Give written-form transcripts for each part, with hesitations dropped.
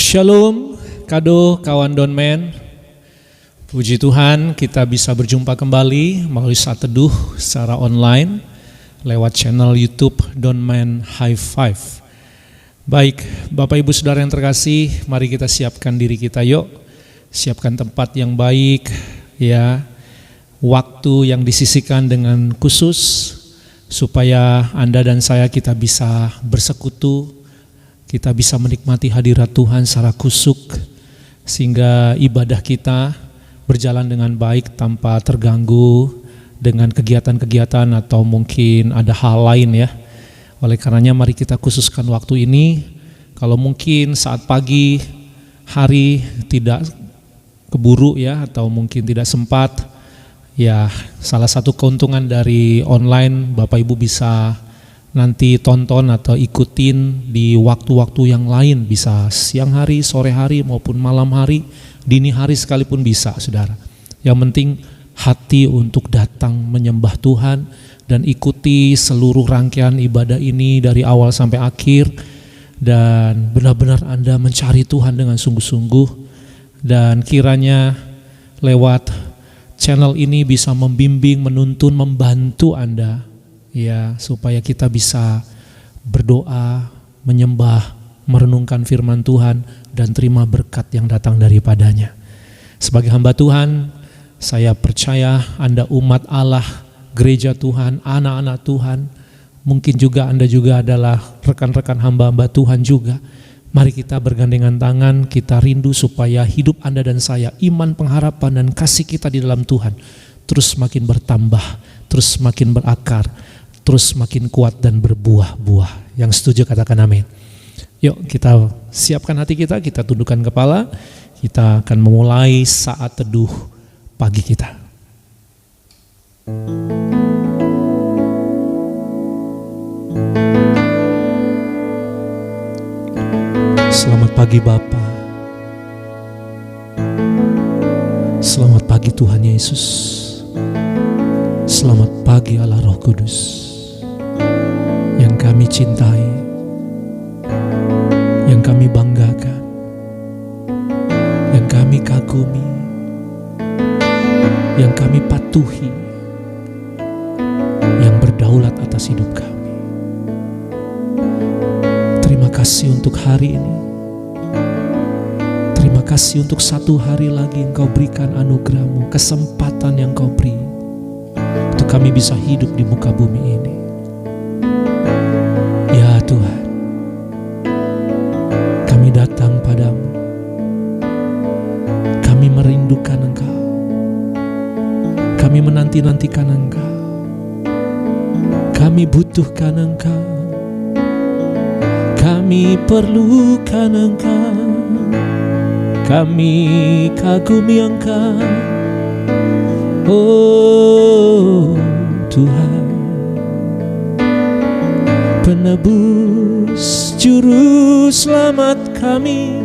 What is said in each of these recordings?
Shalom, kado kawan Donman. Puji Tuhan kita bisa berjumpa kembali melalui saat teduh secara online lewat channel YouTube Donman High Five. Baik, Bapak Ibu Saudara yang terkasih, mari kita siapkan diri kita yuk. Siapkan tempat yang baik ya. Waktu yang disisihkan dengan khusus supaya Anda dan saya kita bisa bersekutu. Kita bisa menikmati hadirat Tuhan secara kusuk sehingga ibadah kita berjalan dengan baik tanpa terganggu dengan kegiatan-kegiatan atau mungkin ada hal lain ya. Oleh karenanya mari kita khususkan waktu ini. Kalau mungkin saat pagi hari tidak keburu ya atau mungkin tidak sempat ya, salah satu keuntungan dari online Bapak Ibu bisa nanti tonton atau ikutin di waktu-waktu yang lain, bisa siang hari, sore hari maupun malam hari, dini hari sekalipun bisa saudara. Yang penting hati untuk datang menyembah Tuhan dan ikuti seluruh rangkaian ibadah ini dari awal sampai akhir. Dan benar-benar Anda mencari Tuhan dengan sungguh-sungguh. Dan kiranya lewat channel ini bisa membimbing, menuntun, membantu Anda ya, supaya kita bisa berdoa, menyembah, merenungkan firman Tuhan dan terima berkat yang datang daripadanya. Sebagai hamba Tuhan, saya percaya Anda umat Allah, gereja Tuhan, anak-anak Tuhan, mungkin juga Anda juga adalah rekan-rekan hamba-hamba Tuhan juga. Mari kita bergandengan tangan, kita rindu supaya hidup Anda dan saya, iman, pengharapan dan kasih kita di dalam Tuhan terus makin bertambah, terus makin berakar, terus makin kuat dan berbuah-buah. Yang setuju katakan amin. Yuk kita siapkan hati kita tundukkan kepala. Kita akan memulai saat teduh pagi kita. Selamat pagi Bapa. Selamat pagi Tuhan Yesus. Selamat pagi Allah Roh Kudus yang kami cintai, yang kami banggakan, yang kami kagumi, yang kami patuhi, yang berdaulat atas hidup kami. Terima kasih untuk hari ini. Terima kasih untuk satu hari lagi Engkau berikan anugerah-Mu, kesempatan yang Kau beri untuk kami bisa hidup di muka bumi ini. Ya Tuhan, kami datang padamu, kami merindukan Engkau, kami menanti-nantikan Engkau, kami butuhkan Engkau, kami perlukan Engkau, kami kagumi Engkau, oh Tuhan, penebus juru selamat kami,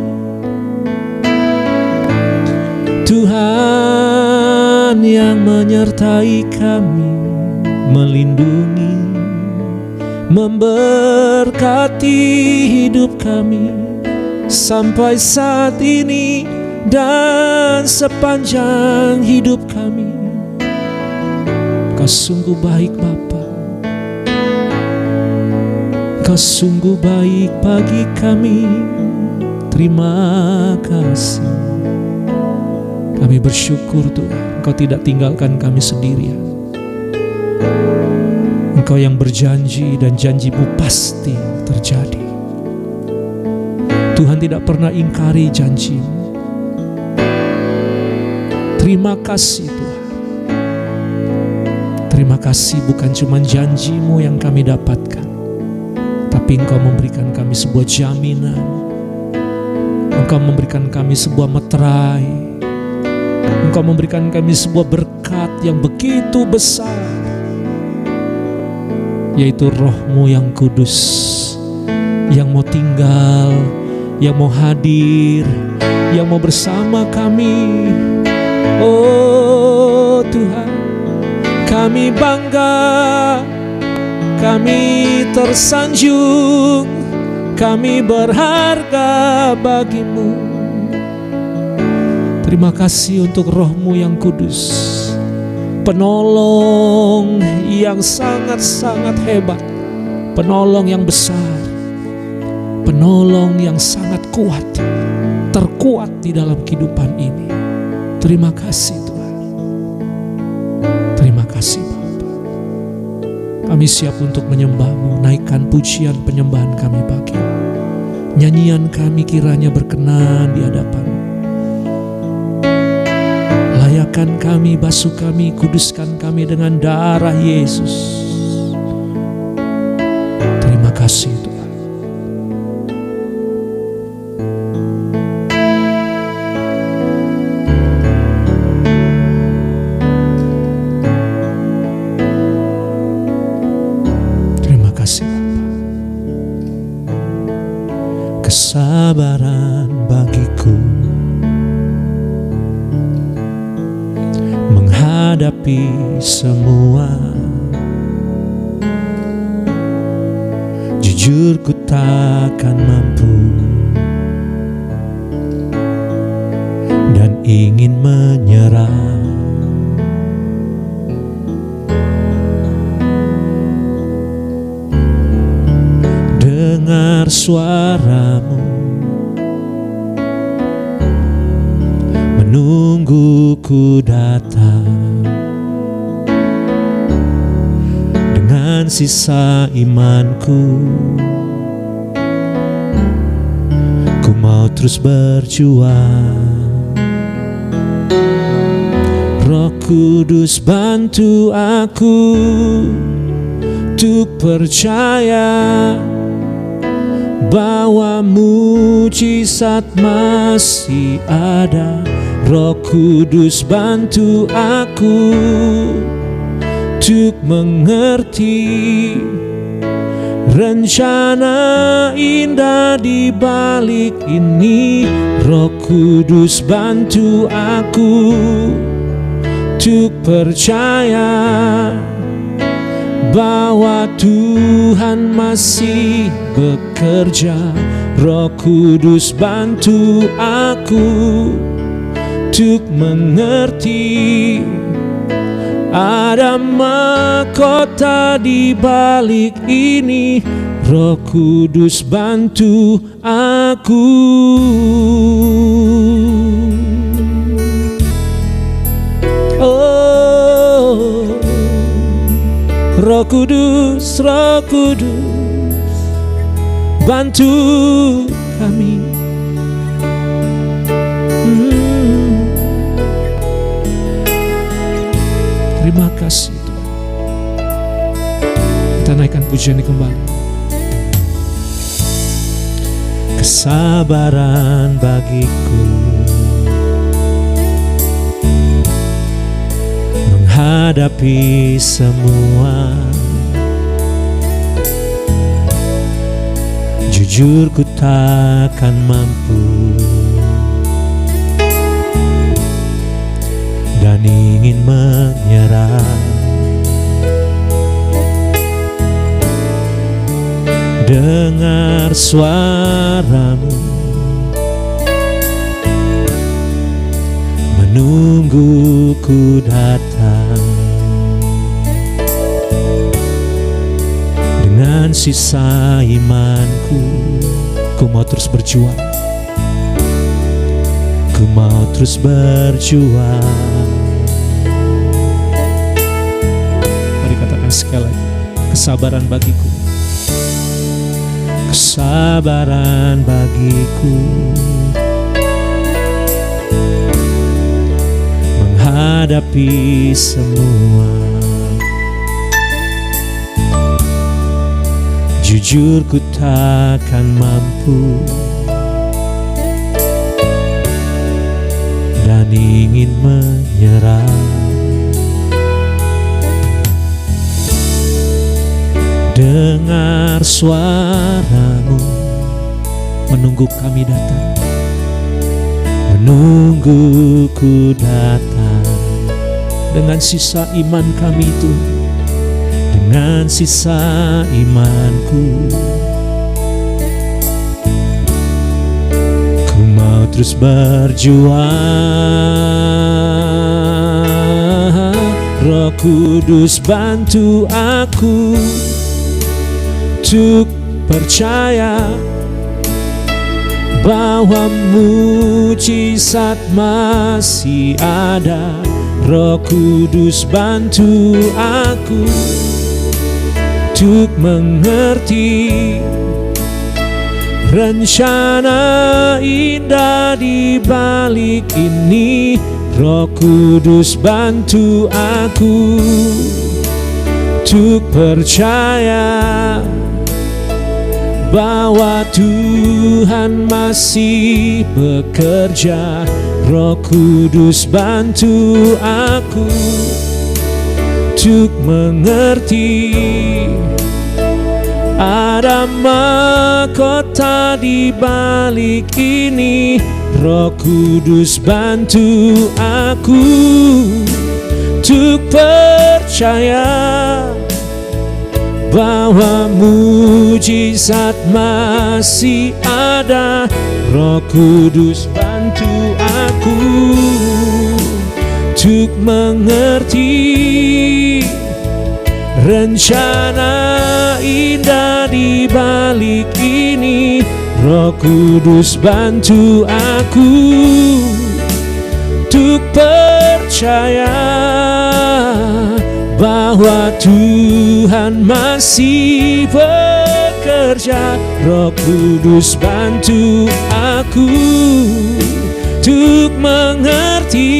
Tuhan yang menyertai kami, melindungi, memberkati hidup kami sampai saat ini dan sepanjang hidup kami. Kau sungguh baik Bapa, Kau sungguh baik bagi kami. Terima kasih. Kami bersyukur Tuhan, Engkau tidak tinggalkan kami sendirian. Engkau yang berjanji dan janji-Mu pasti terjadi. Tuhan tidak pernah ingkari janji-Mu. Terima kasih Tuhan. Terima kasih bukan cuma janji-Mu yang kami dapatkan, tapi Engkau memberikan kami sebuah jaminan. Engkau memberikan kami sebuah meterai. Engkau memberikan kami sebuah berkat yang begitu besar, yaitu Roh-Mu yang kudus, yang mau tinggal, yang mau hadir, yang mau bersama kami. Oh Tuhan, kami bangga, kami tersanjung kami berharga bagimu. Terima kasih untuk Roh-Mu yang kudus, penolong yang sangat-sangat hebat, penolong yang besar, penolong yang sangat kuat, terkuat di dalam kehidupan ini. Terima kasih Tuhan. Terima kasih Bapa. Kami siap untuk menyembah-Mu. Naikkan pujian penyembahan kami bagi-Mu. Nyanyian kami kiranya berkenan di hadapan-Mu. Layakan kami, basuh kami, kuduskan kami dengan darah Yesus. Terima kasih Tuhan. Kesabaran bagiku menghadapi semua. Jujur ku takkan mampu dan ingin menyerah. Dengar suara-Mu, menunggu ku datang dengan sisa imanku. Ku mau terus berjuang. Roh Kudus bantu aku untuk percaya bahwa mujizat masih ada. Roh Kudus bantu aku untuk mengerti rencana indah di balik ini. Roh Kudus bantu aku untuk percaya bahwa Tuhan masih bekerja. Roh Kudus bantu aku untuk mengerti ada mahkota di balik ini. Roh Kudus bantu aku. Oh, Roh Kudus, Roh Kudus, bantu kami. Terima kasih Tuhan. Kita naikkan pujian ini kembali. Kesabaran bagiku menghadapi semua. Jujur ku takkan mampu dan ingin menyerah. Dengar suara-Mu, menunggu ku datang dengan sisa imanku. Ku mau terus berjuang. Ku mau terus berjuang. Mari katakan sekali lagi. Kesabaran bagiku. Kesabaran bagiku menghadapi semua. Jujur ku takkan mampu dan ingin menyerah. Dengar suara-Mu, menunggu kami datang, menunggu ku datang dengan sisa iman kami itu, dengan sisa imanku. terus berjuang. Roh Kudus bantu aku untuk percaya bahwa mujizat masih ada. Roh Kudus bantu aku untuk mengerti rencana indah di balik ini. Roh Kudus bantu aku untuk percaya bahwa Tuhan masih bekerja. Roh Kudus bantu aku untuk mengerti ada mahkota di balik ini. Roh Kudus bantu aku untuk percaya bahwa mujizat masih ada. Roh Kudus bantu aku untuk mengerti rencana indah di balik ini. Roh Kudus bantu aku untuk percaya bahwa Tuhan masih bekerja. Roh Kudus bantu aku untuk mengerti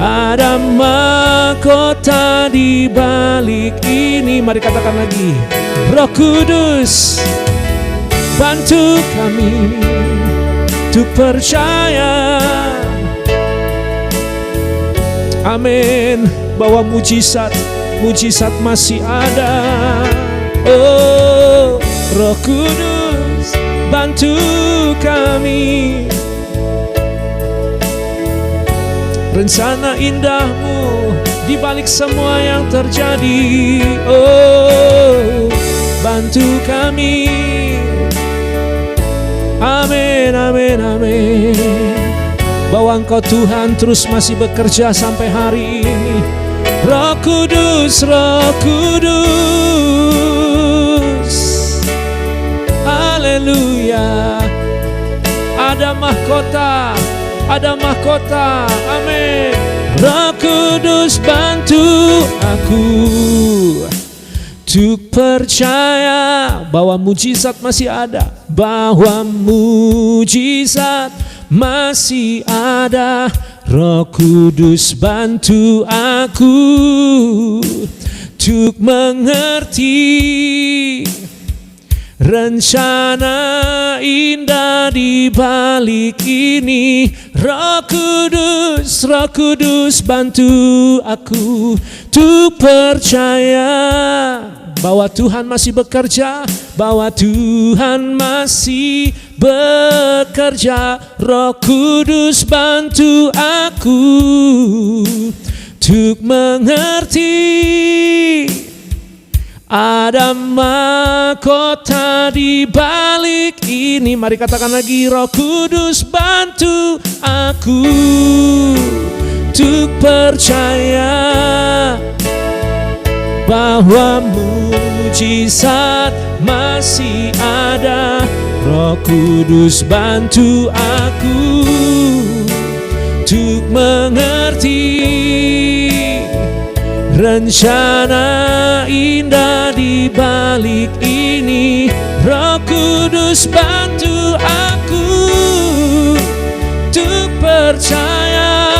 ada mahkota di balik ini. Mari katakan lagi. Roh Kudus bantu kami untuk percaya, amin, bahwa mujizat masih ada. Oh, Roh Kudus bantu kami, rencana indahmu di balik semua yang terjadi. Oh, bantu kami, amin, amin, amin, bahwa Engkau Tuhan terus masih bekerja sampai hari ini. Roh Kudus, Roh Kudus, haleluya. Ada mahkota, amin. Roh Kudus bantu aku untuk percaya bahwa mujizat masih ada, bahwa mujizat masih ada. Roh Kudus bantu aku untuk mengerti rencana indah di balik ini. Roh Kudus bantu aku untuk percaya bahwa Tuhan masih bekerja, bahwa Tuhan masih bekerja. Roh Kudus bantu aku untuk mengerti ada mahkota di balik ini. Mari katakan lagi. Roh Kudus bantu aku untuk percaya bahwa mujizat masih ada. Roh Kudus bantu aku untuk mengerti rencana indah di balik ini. Roh Kudus bantu aku untuk percaya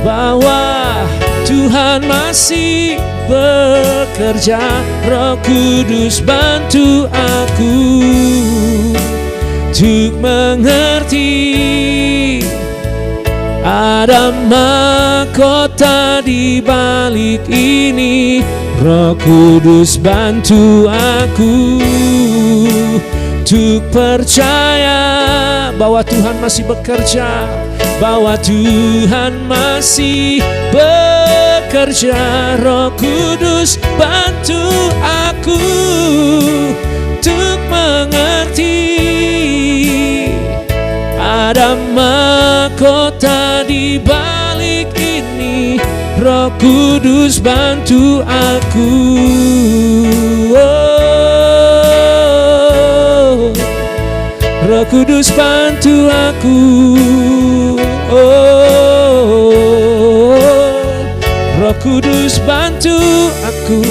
bahwa Tuhan masih bekerja. Roh Kudus bantu aku untuk mengerti ada mahkota di balik ini. Roh Kudus bantu aku untuk percaya bahwa Tuhan masih bekerja, bahwa Tuhan masih bekerja. Roh Kudus bantu aku untuk mengerti Ada mahkota di balik ini. Roh Kudus bantu aku. Oh, Roh Kudus bantu aku. Oh, Roh Kudus bantu aku.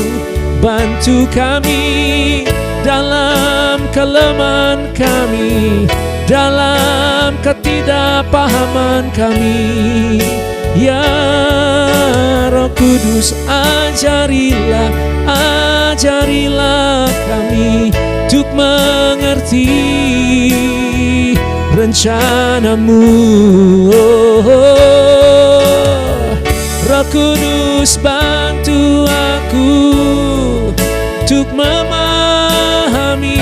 Bantu kami dalam kelemahan kami, dalam ketidakpahaman kami. Ya Roh Kudus, ajarilah kami untuk mengerti rencanamu. Roh Kudus bantu aku untuk memahami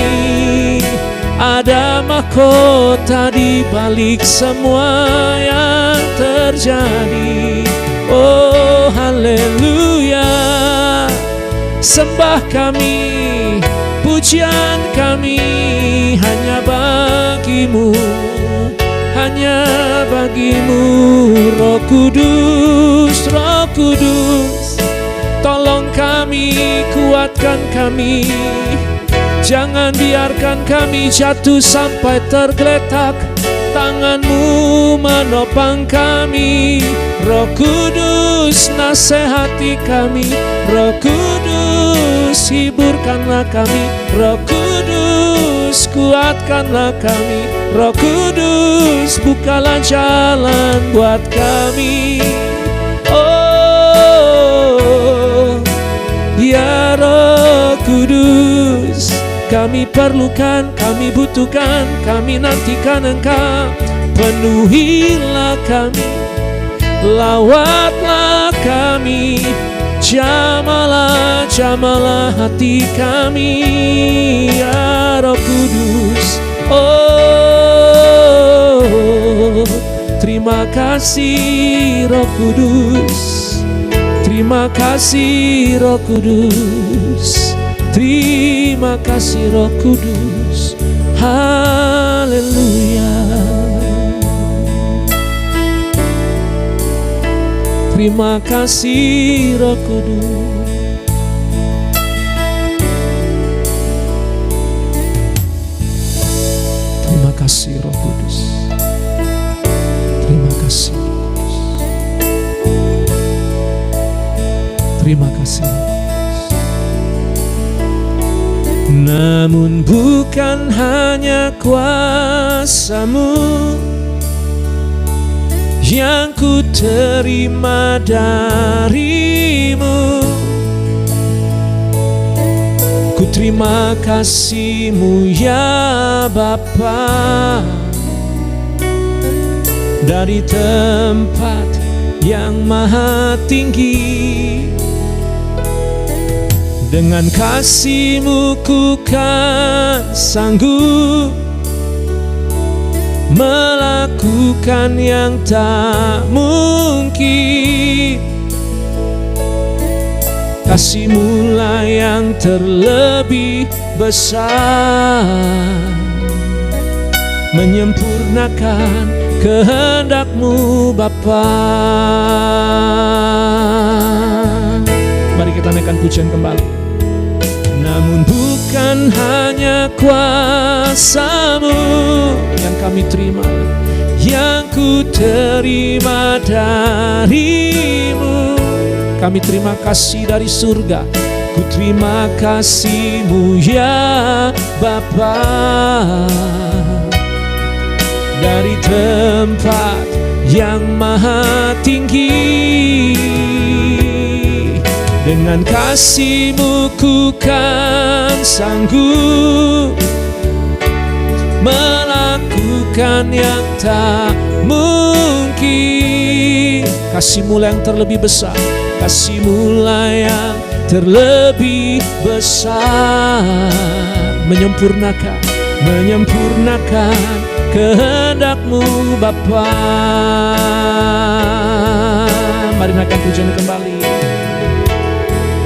ada mahkota di balik semua yang terjadi. Oh haleluya, sembah kami, pujian kami hanya bagimu, hanya bagimu. Roh Kudus, Roh Kudus, tolong kami, kuatkan kami. Jangan biarkan kami jatuh sampai tergeletak. Tangan-Mu menopang kami. Roh Kudus, nasihati kami. Roh Kudus, hiburkanlah kami. Roh Kudus, kuatkanlah kami. Roh Kudus, bukalah jalan buat kami. Oh, ya Roh Kudus, kami perlukan, kami butuhkan, kami nantikan Engkau. Penuhilah kami, lawatlah kami, jamalah hati kami. Ya Roh Kudus, oh terima kasih Roh Kudus, terima kasih Roh Kudus, terima kasih Roh Kudus. Haleluya. Terima kasih Roh Kudus. Terima kasih Roh Kudus. Terima kasih Roh Kudus. Terima kasih. Namun bukan hanya kuasa-Mu yang ku terima dari-Mu, ku terima kasih-Mu ya Bapa. Dari tempat yang maha tinggi, dengan kasih-Mu ku kan sanggup melakukan yang tak mungkin. Kasih-Mu lah yang terlebih besar, menyempurnakan kehendak-Mu Bapa. Mari kita naikkan pujian kembali. Namun bukan hanya kuasa-Mu yang kami terima, yang ku terima dari-Mu. Kami terima kasih dari surga, ku terima kasih-Mu ya Bapa. Dari tempat yang maha tinggi, dengan kasih-Mu ku kan sanggup melakukan yang tak mungkin. Kasih-Mu yang terlebih besar, kasih-Mu yang terlebih besar, menyempurnakan kehendak-Mu Bapa. Mari naikkan pujian kembali.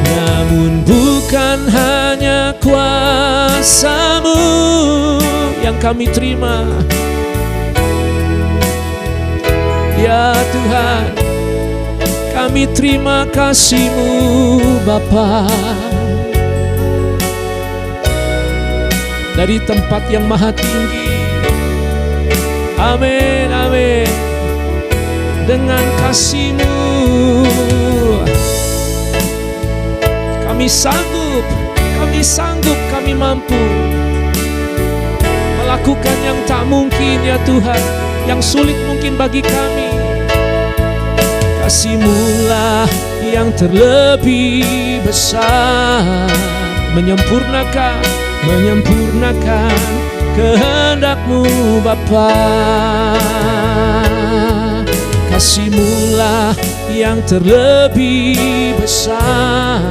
Namun bukan hanya kuasa-Mu yang kami terima, Ya Tuhan, kami terima kasih-Mu Bapa. Dari tempat yang maha tinggi, amin, amin. Dengan kasih-Mu kami sanggup, kami mampu melakukan yang tak mungkin ya Tuhan, yang sulit mungkin bagi kami. Kasih-Mu lah yang terlebih besar, menyempurnakan kehendak-Mu Bapa. Kasih-Mu lah yang terlebih besar,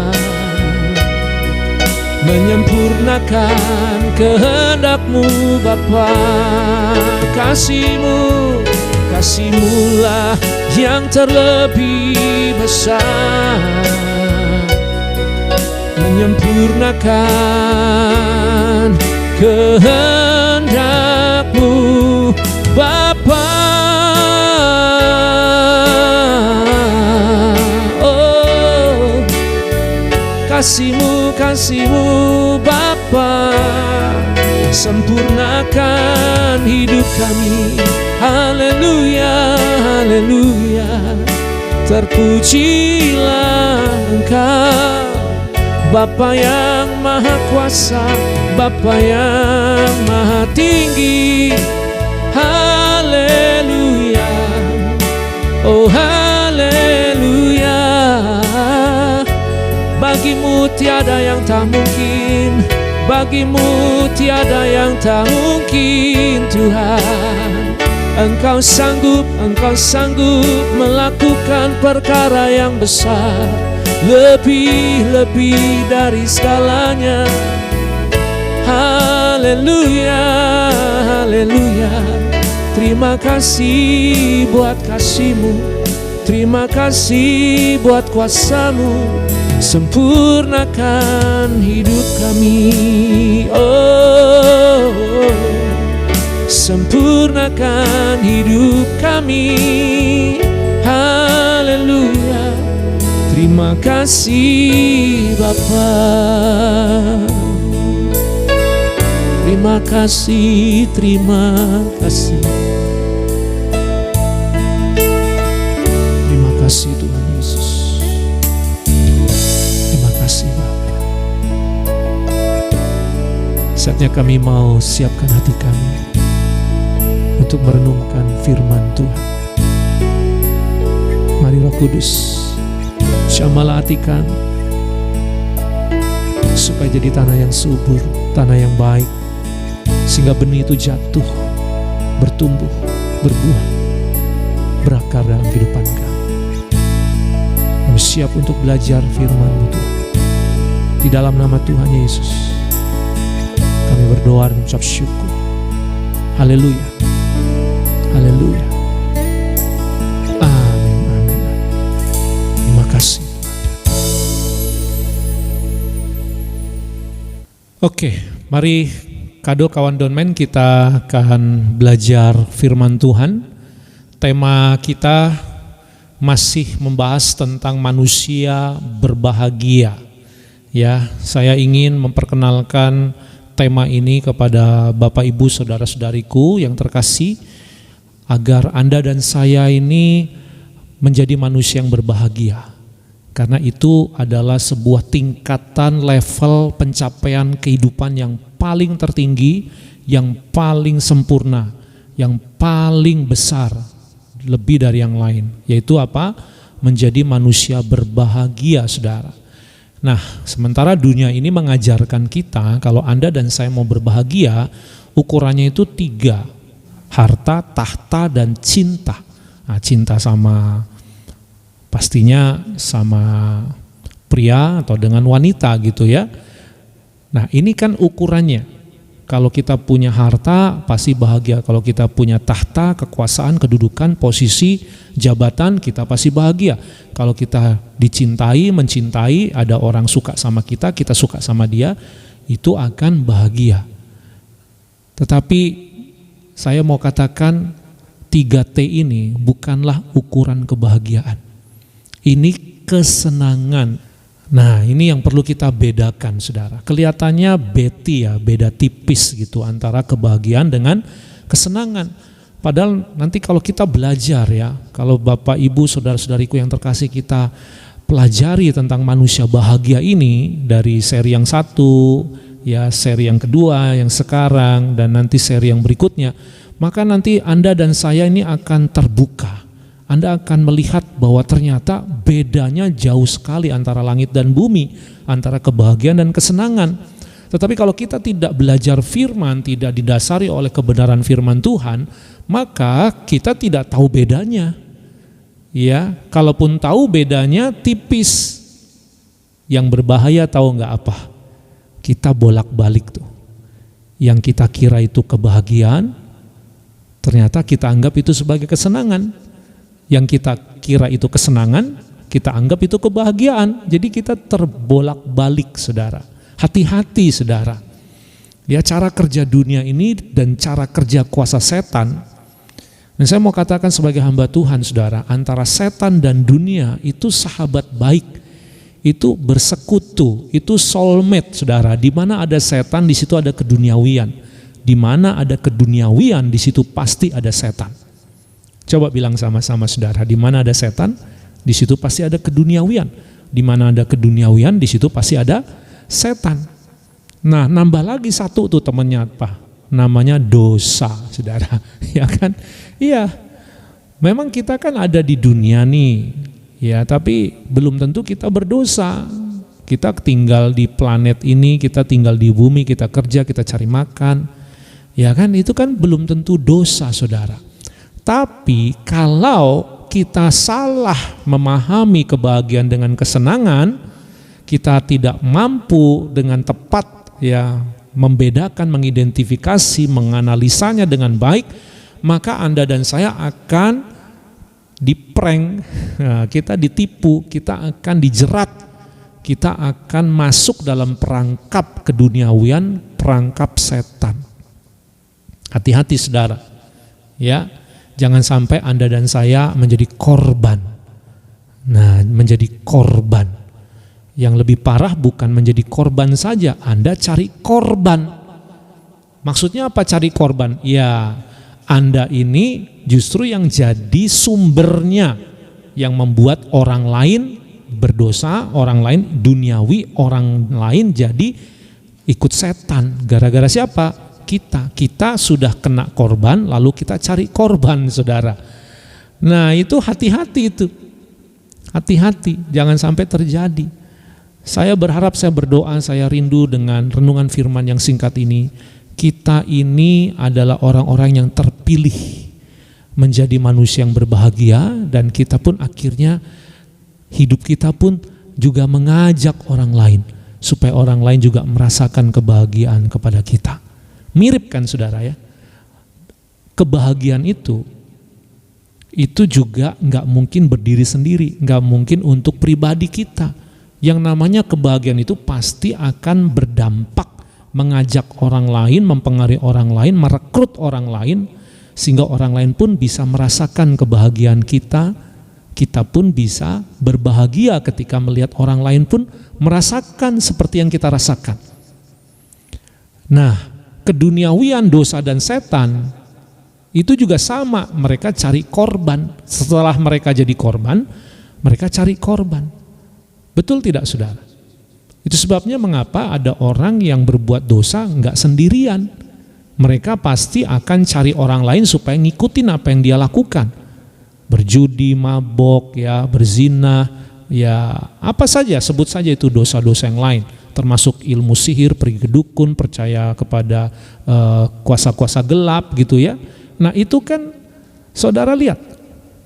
menyempurnakan kehendak-Mu Bapa. Kasih-Mu lah yang terlebih besar, menyempurnakan kehendak-Mu Bapa. Oh, kasih-Mu Bapa, sempurnakan hidup kami. Haleluya, haleluya. Terpujilah Engkau, Bapa yang maha kuasa, Bapa yang maha tinggi. Haleluya, oh haleluya. Bagi-Mu tiada yang tak mungkin, bagi-Mu tiada yang tak mungkin Tuhan. Engkau sanggup melakukan perkara yang besar, lebih dari segalanya. Haleluya, haleluya. Terima kasih buat kasih-Mu, terima kasih buat kuasa-Mu, sempurnakan hidup kami. Oh, sempurnakan hidup kami. Haleluya. Terima kasih Bapa. Terima kasih, terima kasih. Terima kasih Tuhan Yesus. Terima kasih Bapa. Saatnya kami mau siapkan hati kami untuk merenungkan firman Tuhan. Mari Roh Kudus, syamalah hati kami supaya jadi tanah yang subur, tanah yang baik, sehingga benih itu jatuh, bertumbuh, berbuah, berakar dalam kehidupan kami. Kami siap untuk belajar firman-Mu Tuhan. Di dalam nama Tuhan Yesus kami berdoa dan mengucap syukur. Haleluya, haleluya. Amin, amin. Terima kasih. Oke, mari Kado kawan Donmen, kita akan belajar firman Tuhan. Tema kita masih membahas tentang manusia berbahagia. Ya, saya ingin memperkenalkan tema ini kepada Bapak Ibu saudara-saudariku yang terkasih, agar Anda dan saya ini menjadi manusia yang berbahagia. Karena itu adalah sebuah tingkatan level pencapaian kehidupan yang paling tertinggi, yang paling sempurna, yang paling besar, lebih dari yang lain. Yaitu apa? Menjadi manusia berbahagia, saudara. Nah, sementara dunia ini mengajarkan kita, kalau Anda dan saya mau berbahagia, ukurannya itu 3. Harta, tahta, dan cinta. Nah, cinta pastinya sama pria atau dengan wanita gitu ya. Nah, ini kan ukurannya. Kalau kita punya harta pasti bahagia. Kalau kita punya tahta, kekuasaan, kedudukan, posisi, jabatan, kita pasti bahagia. Kalau kita dicintai, mencintai, ada orang suka sama kita, kita suka sama dia, itu akan bahagia. Tetapi saya mau katakan 3T ini bukanlah ukuran kebahagiaan. Ini kesenangan. Nah, ini yang perlu kita bedakan, saudara. Kelihatannya beda tipis gitu antara kebahagiaan dengan kesenangan. Padahal nanti kalau kita belajar ya, kalau Bapak Ibu saudara-saudariku yang terkasih, kita pelajari tentang manusia bahagia ini dari seri yang 1, ya seri yang kedua, yang sekarang, dan nanti seri yang berikutnya, maka nanti Anda dan saya ini akan terbuka. Anda akan melihat bahwa ternyata bedanya jauh sekali antara langit dan bumi, antara kebahagiaan dan kesenangan. Tetapi kalau kita tidak belajar firman, tidak didasari oleh kebenaran firman Tuhan, maka kita tidak tahu bedanya. Ya, kalaupun tahu bedanya tipis. Yang berbahaya tahu nggak apa? Kita bolak-balik tuh. Yang kita kira itu kebahagiaan, ternyata kita anggap itu sebagai kesenangan. Yang kita kira itu kesenangan, kita anggap itu kebahagiaan. Jadi kita terbolak-balik, saudara. Hati-hati, saudara. Ya, cara kerja dunia ini dan cara kerja kuasa setan. Dan saya mau katakan sebagai hamba Tuhan, saudara, antara setan dan dunia itu sahabat baik. Itu bersekutu, itu soulmate, saudara. Di mana ada setan, di situ ada keduniawian. Di mana ada keduniawian, di situ pasti ada setan. Coba bilang sama-sama, saudara, di mana ada setan, di situ pasti ada keduniawian. Di mana ada keduniawian, di situ pasti ada setan. Nah, nambah lagi satu tuh temannya apa? Namanya dosa, saudara. Ya kan? Iya. Memang kita kan ada di dunia nih. Ya, tapi belum tentu kita berdosa. Kita tinggal di planet ini, kita tinggal di bumi, kita kerja, kita cari makan. Ya kan? Itu kan belum tentu dosa, saudara. Tapi kalau kita salah memahami kebahagiaan dengan kesenangan, kita tidak mampu dengan tepat ya membedakan, mengidentifikasi, menganalisanya dengan baik, maka Anda dan saya akan diprank, kita ditipu, kita akan dijerat, kita akan masuk dalam perangkap keduniawian, perangkap setan. Hati-hati, saudara. Ya. Jangan sampai Anda dan saya menjadi korban. Nah, menjadi korban. Yang lebih parah bukan menjadi korban saja, Anda cari korban. Maksudnya apa cari korban? Ya, Anda ini justru yang jadi sumbernya, yang membuat orang lain berdosa, orang lain duniawi, orang lain jadi ikut setan. Gara-gara siapa? Kita sudah kena korban, lalu kita cari korban, saudara. Nah, itu hati-hati itu. Hati-hati, jangan sampai terjadi. Saya berharap, saya berdoa, saya rindu dengan renungan firman yang singkat ini. Kita ini adalah orang-orang yang terpilih menjadi manusia yang berbahagia, dan kita pun akhirnya hidup kita pun juga mengajak orang lain supaya orang lain juga merasakan kebahagiaan kepada kita. Mirip kan, saudara ya? Kebahagiaan itu juga nggak mungkin berdiri sendiri, nggak mungkin untuk pribadi kita. Yang namanya kebahagiaan itu pasti akan berdampak, mengajak orang lain, mempengaruhi orang lain, merekrut orang lain, sehingga orang lain pun bisa merasakan kebahagiaan kita. Kita pun bisa berbahagia ketika melihat orang lain pun merasakan seperti yang kita rasakan. Nah, keduniawian, dosa dan setan itu juga sama, mereka cari korban. Setelah mereka jadi korban, mereka cari korban. Betul tidak, saudara? Itu sebabnya mengapa ada orang yang berbuat dosa enggak sendirian. Mereka pasti akan cari orang lain supaya ngikutin apa yang dia lakukan. Berjudi, mabok, ya, berzina, ya apa saja, sebut saja itu dosa-dosa yang lain. Termasuk ilmu sihir, pergi ke dukun, percaya kepada kuasa-kuasa gelap gitu ya. Nah itu kan saudara lihat,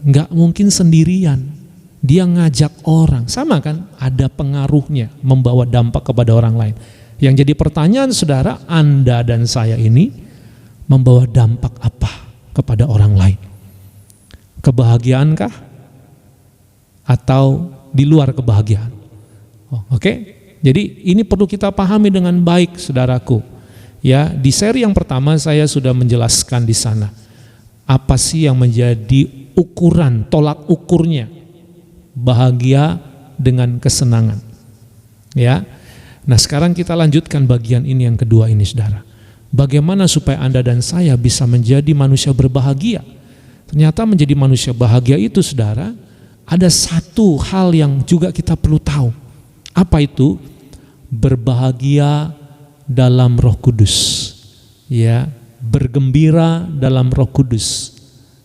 nggak mungkin sendirian. Dia ngajak orang, sama kan, ada pengaruhnya, membawa dampak kepada orang lain. Yang jadi pertanyaan, saudara, Anda dan saya ini membawa dampak apa kepada orang lain? Kebahagiaankah? Atau di luar kebahagiaan? Oke? Jadi ini perlu kita pahami dengan baik, saudaraku. Ya, di seri yang pertama saya sudah menjelaskan di sana. Apa sih yang menjadi ukuran, tolak ukurnya bahagia dengan kesenangan? Ya. Nah, sekarang kita lanjutkan bagian ini yang kedua ini, saudara. Bagaimana supaya Anda dan saya bisa menjadi manusia berbahagia? Ternyata menjadi manusia bahagia itu, saudara, ada satu hal yang juga kita perlu tahu. Apa itu? Berbahagia dalam Roh Kudus. Ya, bergembira dalam Roh Kudus.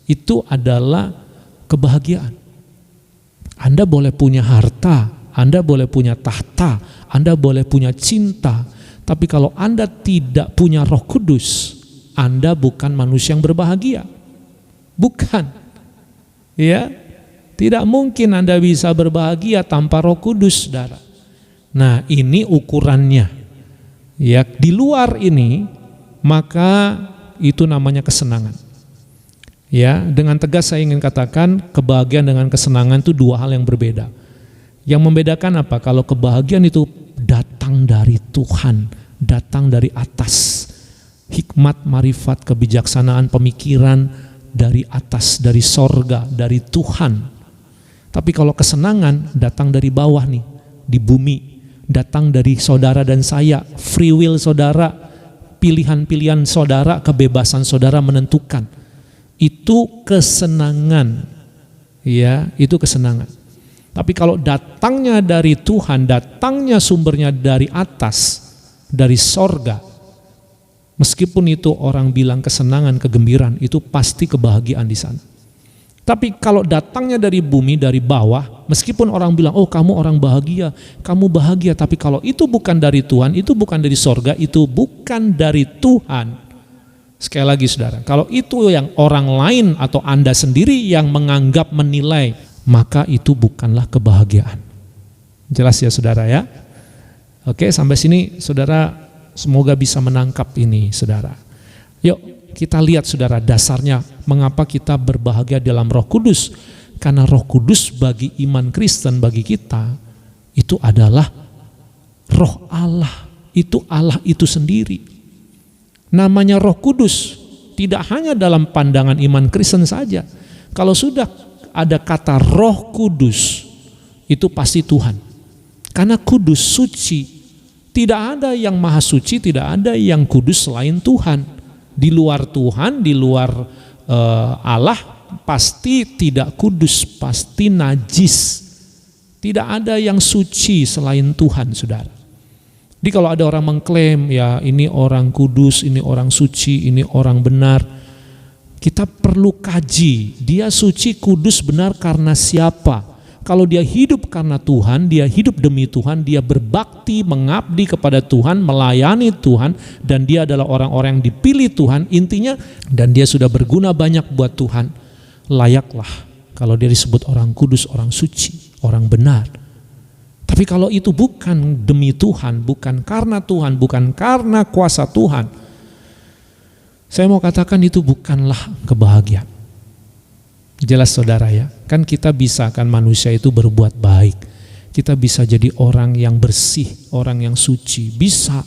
Itu adalah kebahagiaan. Anda boleh punya harta, Anda boleh punya tahta, Anda boleh punya cinta, tapi kalau Anda tidak punya Roh Kudus, Anda bukan manusia yang berbahagia. Bukan. Ya. Tidak mungkin Anda bisa berbahagia tanpa Roh Kudus, saudara. Nah, ini ukurannya. Ya, di luar ini maka itu namanya kesenangan. Ya, dengan tegas saya ingin katakan kebahagiaan dengan kesenangan itu dua hal yang berbeda. Yang membedakan apa? Kalau kebahagiaan itu datang dari Tuhan, datang dari atas. Hikmat, marifat, kebijaksanaan, pemikiran dari atas, dari sorga, dari Tuhan. Tapi kalau kesenangan datang dari bawah nih, di bumi, datang dari saudara dan saya, free will saudara, pilihan-pilihan saudara, kebebasan saudara menentukan. Itu kesenangan. Ya, itu kesenangan. Tapi kalau datangnya dari Tuhan, datangnya sumbernya dari atas, dari sorga, meskipun itu orang bilang kesenangan, kegembiraan, itu pasti kebahagiaan di sana. Tapi kalau datangnya dari bumi, dari bawah, meskipun orang bilang, oh kamu orang bahagia, kamu bahagia, tapi kalau itu bukan dari Tuhan, itu bukan dari sorga, itu bukan dari Tuhan. Sekali lagi saudara, kalau itu yang orang lain atau Anda sendiri yang menganggap, menilai, maka itu bukanlah kebahagiaan. Jelas ya saudara ya? Oke, sampai sini saudara semoga bisa menangkap ini saudara. Yuk kita lihat saudara dasarnya mengapa kita berbahagia dalam Roh Kudus. Karena Roh Kudus bagi iman Kristen, bagi kita, itu adalah Roh Allah. Itu Allah itu sendiri. Namanya Roh Kudus tidak hanya dalam pandangan iman Kristen saja. Kalau sudah ada kata Roh Kudus, itu pasti Tuhan. Karena kudus, suci. Tidak ada yang maha suci, tidak ada yang kudus selain Tuhan. Di luar Tuhan, di luar Allah, pasti tidak kudus, pasti najis. Tidak ada yang suci selain Tuhan, saudara. Jadi kalau ada orang mengklaim, ya ini orang kudus, ini orang suci, ini orang benar, kita perlu kaji, dia suci, kudus, benar karena siapa? Kalau dia hidup karena Tuhan, dia hidup demi Tuhan, dia berbakti, mengabdi kepada Tuhan, melayani Tuhan, dan dia adalah orang-orang yang dipilih Tuhan, intinya, dan dia sudah berguna banyak buat Tuhan, layaklah kalau dia disebut orang kudus, orang suci, orang benar. Tapi kalau itu bukan demi Tuhan, bukan karena Tuhan, bukan karena kuasa Tuhan, saya mau katakan itu bukanlah kebahagiaan. Jelas saudara ya, kan kita bisa kan manusia itu berbuat baik. Kita bisa jadi orang yang bersih, orang yang suci, bisa.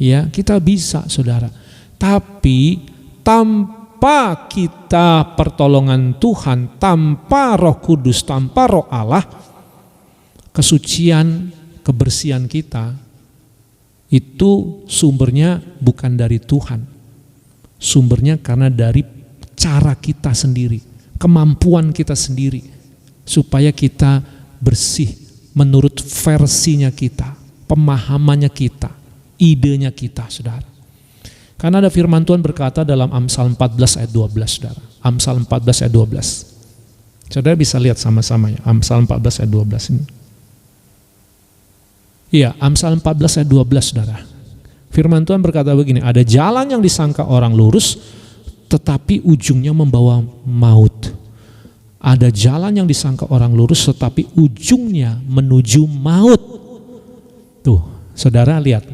Ya, kita bisa saudara. Tapi tanpa kita pertolongan Tuhan, tanpa Roh Kudus, tanpa Roh Allah, kesucian, kebersihan kita itu sumbernya bukan dari Tuhan. Sumbernya karena dari cara kita sendiri, kemampuan kita sendiri, supaya kita bersih menurut versinya kita, pemahamannya kita, idenya kita, saudara. Karena ada firman Tuhan berkata dalam Amsal 14 ayat 12, saudara. Amsal 14 ayat 12. Saudara bisa lihat sama-sama ya, Amsal 14 ayat 12 ini. Iya, Amsal 14 ayat 12, saudara. Firman Tuhan berkata begini, ada jalan yang disangka orang lurus, tetapi ujungnya membawa maut. Ada jalan yang disangka orang lurus, tetapi ujungnya menuju maut. Tuh, saudara lihat.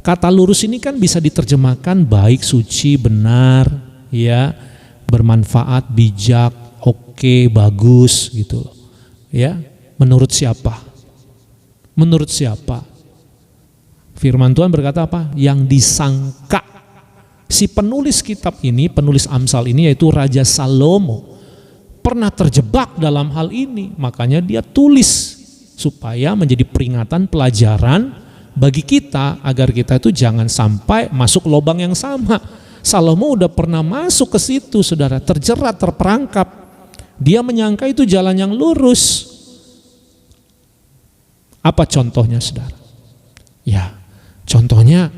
Kata lurus ini kan bisa diterjemahkan baik, suci, benar, ya, bermanfaat, bijak, oke, bagus, gitu. Ya, menurut siapa? Menurut siapa? Firman Tuhan berkata apa? Yang disangka. si penulis kitab ini, penulis Amsal ini yaitu Raja Salomo, pernah terjebak dalam hal ini. Makanya dia tulis supaya menjadi peringatan, pelajaran bagi kita agar kita itu jangan sampai masuk lubang yang sama. Salomo udah pernah masuk ke situ, saudara, terjerat, terperangkap. Dia menyangka itu jalan yang lurus. Apa contohnya, saudara? Ya, contohnya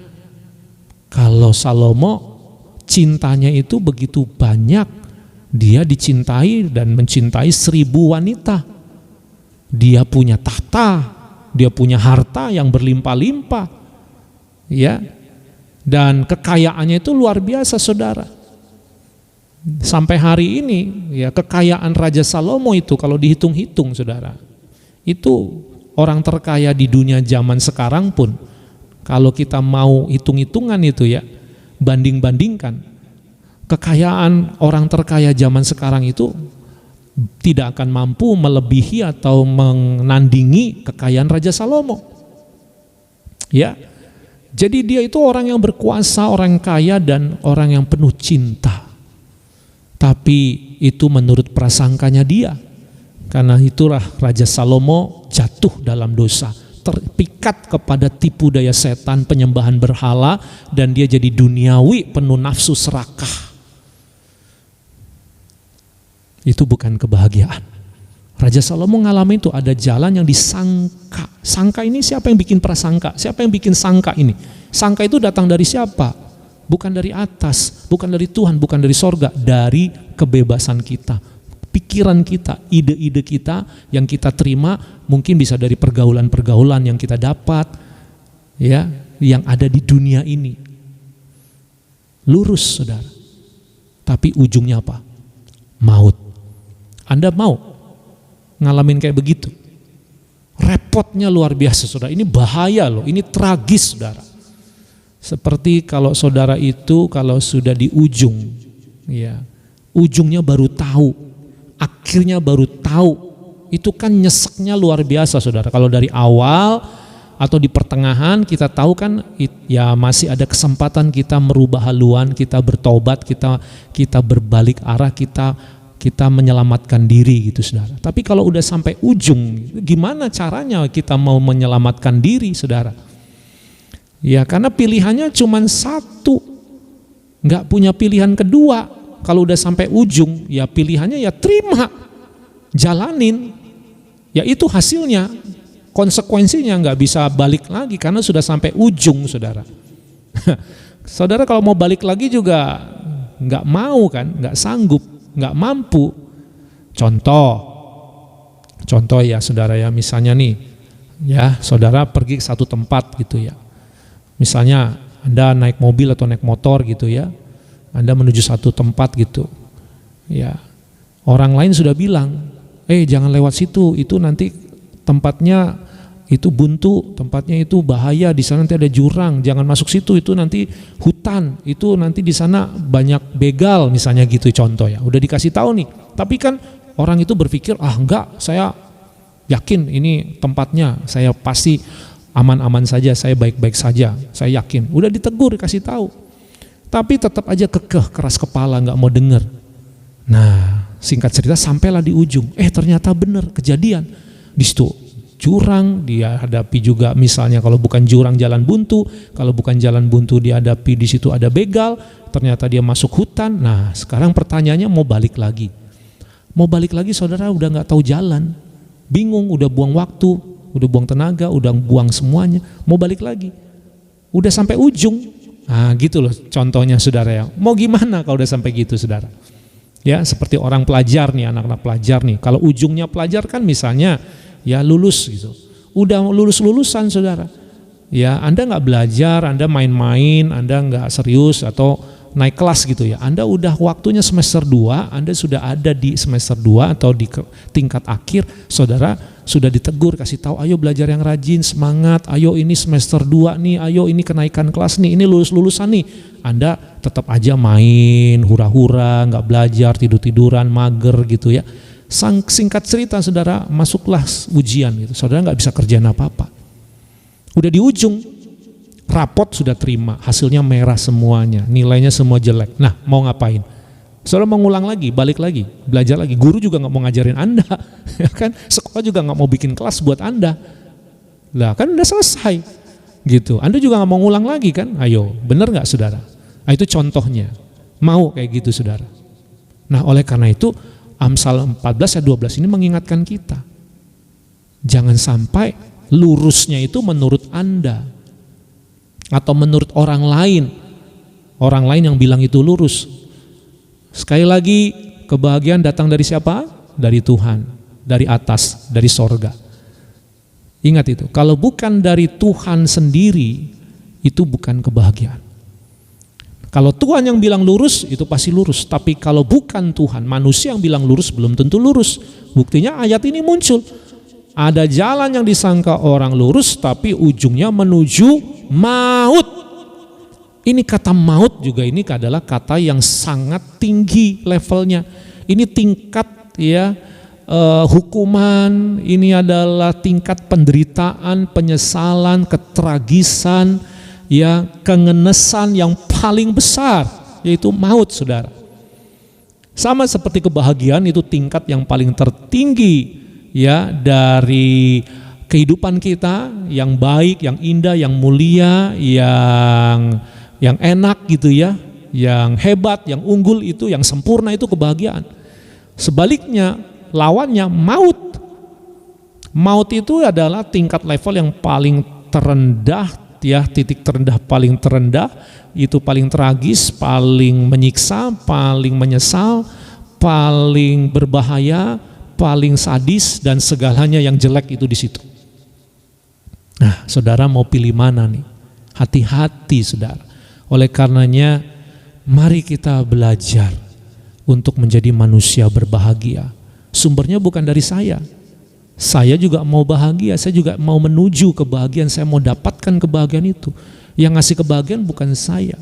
kalau Salomo cintanya itu begitu banyak, dia dicintai dan mencintai 1000 wanita. Dia punya tahta, dia punya harta yang berlimpah-limpah, ya, dan kekayaannya itu luar biasa, saudara. Sampai hari ini, ya, kekayaan Raja Salomo itu kalau dihitung-hitung, saudara, itu orang terkaya di dunia zaman sekarang pun, kalau kita mau hitung-hitungan itu, ya, banding-bandingkan, kekayaan orang terkaya zaman sekarang itu tidak akan mampu melebihi atau menandingi kekayaan Raja Salomo. Ya, jadi dia itu orang yang berkuasa, orang kaya dan orang yang penuh cinta. Tapi itu menurut prasangkanya dia. Karena itulah Raja Salomo jatuh dalam dosa, terpikat kepada tipu daya setan, penyembahan berhala, dan dia jadi duniawi, penuh nafsu serakah. Itu bukan kebahagiaan. Raja Salomo ngalamin itu, ada jalan yang disangka. Sangka ini siapa yang bikin prasangka? Siapa yang bikin sangka ini? Sangka itu datang dari siapa? Bukan dari atas, bukan dari Tuhan, bukan dari sorga, dari kebebasan kita. Pikiran kita, ide-ide kita yang kita terima, mungkin bisa dari pergaulan-pergaulan yang kita dapat, ya, yang ada di dunia ini. Lurus, saudara. Tapi ujungnya apa? Maut. Anda mau ngalamin kayak begitu? Repotnya luar biasa, saudara. Ini bahaya loh, ini tragis, saudara. Seperti kalau saudara itu kalau sudah di ujung, ya, ujungnya baru tahu, akhirnya baru tahu, itu kan nyeseknya luar biasa, saudara. Kalau dari awal atau di pertengahan kita tahu kan, ya masih ada kesempatan kita merubah haluan, kita bertobat, kita berbalik arah, kita menyelamatkan diri gitu, saudara. Tapi kalau udah sampai ujung, gimana caranya kita mau menyelamatkan diri, saudara? Ya karena pilihannya cuma satu, nggak punya pilihan kedua. Kalau udah sampai ujung, ya pilihannya ya terima, jalanin, ya itu hasilnya, konsekuensinya nggak bisa balik lagi karena sudah sampai ujung, saudara. Saudara kalau mau balik lagi juga nggak mau kan, nggak sanggup, nggak mampu. Contoh ya saudara ya, misalnya nih, ya saudara pergi ke satu tempat gitu ya, misalnya Anda naik mobil atau naik motor gitu ya, Anda menuju satu tempat gitu, ya orang lain sudah bilang, jangan lewat situ, itu nanti tempatnya itu buntu, tempatnya itu bahaya, di sana nanti ada jurang, jangan masuk situ, itu nanti hutan, itu nanti di sana banyak begal, misalnya gitu contoh ya, udah dikasih tahu nih, tapi kan orang itu berpikir, enggak, saya yakin ini tempatnya, saya pasti aman-aman saja, saya baik-baik saja, saya yakin, udah ditegur, dikasih tahu. Tapi tetap aja kekeh, keras kepala, nggak mau dengar. Nah, singkat cerita sampailah di ujung. Ternyata benar kejadian. Di situ jurang, dia hadapi juga misalnya kalau bukan jurang jalan buntu, kalau bukan jalan buntu dihadapi di situ ada begal, ternyata dia masuk hutan. Nah, sekarang pertanyaannya mau balik lagi. Mau balik lagi saudara udah nggak tahu jalan, bingung, udah buang waktu, udah buang tenaga, udah buang semuanya. Mau balik lagi, udah sampai ujung. Nah gitu loh contohnya saudara ya. Mau gimana kalau udah sampai gitu saudara? Ya seperti orang pelajar nih, anak-anak pelajar nih. Kalau ujungnya pelajar kan misalnya ya lulus gitu. Udah lulusan saudara. Ya Anda nggak belajar, Anda main-main, Anda nggak serius atau naik kelas gitu ya. Anda udah waktunya semester 2, Anda sudah ada di semester 2 atau di tingkat akhir, saudara sudah ditegur, kasih tahu, ayo belajar yang rajin, semangat, ayo ini semester 2 nih, ayo ini kenaikan kelas nih, ini lulusan nih. Anda tetap aja main, hura-hura, nggak belajar, tidur-tiduran, mager gitu ya. Singkat cerita saudara, masuklah ujian gitu, saudara nggak bisa kerjain apa-apa. Udah di ujung, Rapot sudah terima, hasilnya merah semuanya, nilainya semua jelek. Nah, mau ngapain? Saudara mau ngulang lagi, balik lagi, belajar lagi. Guru juga nggak mau ngajarin Anda, ya kan? Sekolah juga nggak mau bikin kelas buat Anda. Lah kan udah selesai, gitu. Anda juga nggak mau ngulang lagi kan? Ayo, bener nggak saudara? Nah, itu contohnya. Mau kayak gitu saudara. Nah, oleh karena itu Amsal 14 ayat 12 ini mengingatkan kita. Jangan sampai lurusnya itu menurut Anda atau menurut orang lain yang bilang itu lurus. Sekali lagi, kebahagiaan datang dari siapa? Dari Tuhan, dari atas, dari sorga. Ingat itu, kalau bukan dari Tuhan sendiri, itu bukan kebahagiaan. Kalau Tuhan yang bilang lurus, itu pasti lurus. Tapi kalau bukan Tuhan, manusia yang bilang lurus, belum tentu lurus. Buktinya ayat ini muncul. Ada jalan yang disangka orang lurus, tapi ujungnya menuju maut. Ini kata maut juga ini adalah kata yang sangat tinggi levelnya. Ini tingkat ya hukuman, ini adalah tingkat penderitaan, penyesalan, ketragisan, ya kengenesan yang paling besar, yaitu maut saudara. Sama seperti kebahagiaan itu tingkat yang paling tertinggi ya dari kehidupan kita, yang baik, yang indah, yang mulia, yang enak gitu ya, yang hebat, yang unggul itu, yang sempurna itu kebahagiaan. Sebaliknya lawannya maut. Maut itu adalah tingkat level yang paling terendah ya, titik terendah paling terendah, itu paling tragis, paling menyiksa, paling menyesal, paling berbahaya, paling sadis, dan segalanya yang jelek itu di situ. Nah, saudara mau pilih mana nih? Hati-hati saudara. Oleh karenanya, mari kita belajar untuk menjadi manusia berbahagia. Sumbernya bukan dari saya. Saya juga mau bahagia, saya juga mau menuju kebahagiaan, saya mau dapatkan kebahagiaan itu. Yang ngasih kebahagiaan bukan saya.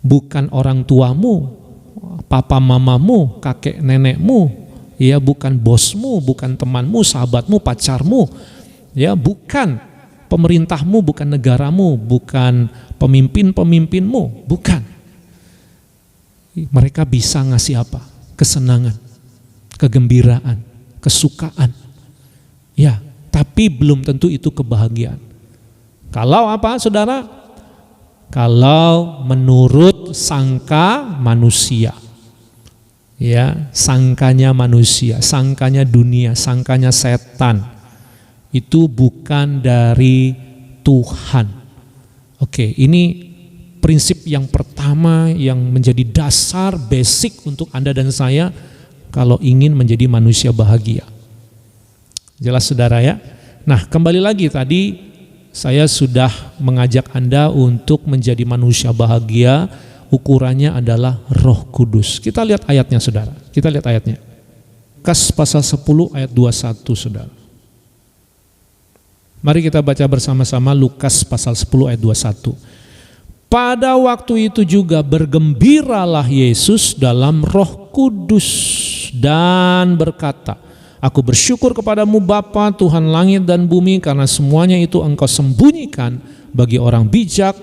Bukan orang tuamu, papa mamamu, kakek nenekmu, ya bukan bosmu, bukan temanmu, sahabatmu, pacarmu, ya bukan pemerintahmu, bukan negaramu, bukan pemimpin-pemimpinmu, bukan. Mereka bisa ngasih apa? Kesenangan, kegembiraan, kesukaan. Ya, tapi belum tentu itu kebahagiaan. Kalau apa saudara? Kalau menurut sangka manusia. Ya, sangkanya manusia, sangkanya dunia, sangkanya setan. Itu bukan dari Tuhan. Oke, ini prinsip yang pertama yang menjadi dasar basic untuk Anda dan saya kalau ingin menjadi manusia bahagia. Jelas saudara ya? Nah, kembali lagi tadi saya sudah mengajak Anda untuk menjadi manusia bahagia. Ukurannya adalah Roh Kudus. Kita lihat ayatnya saudara. Kita lihat ayatnya. Lukas pasal 10 ayat 21 saudara. Mari kita baca bersama-sama Lukas pasal 10 ayat 21. Pada waktu itu juga bergembiralah Yesus dalam Roh Kudus dan berkata, Aku bersyukur kepadamu Bapa, Tuhan langit dan bumi, karena semuanya itu Engkau sembunyikan bagi orang bijak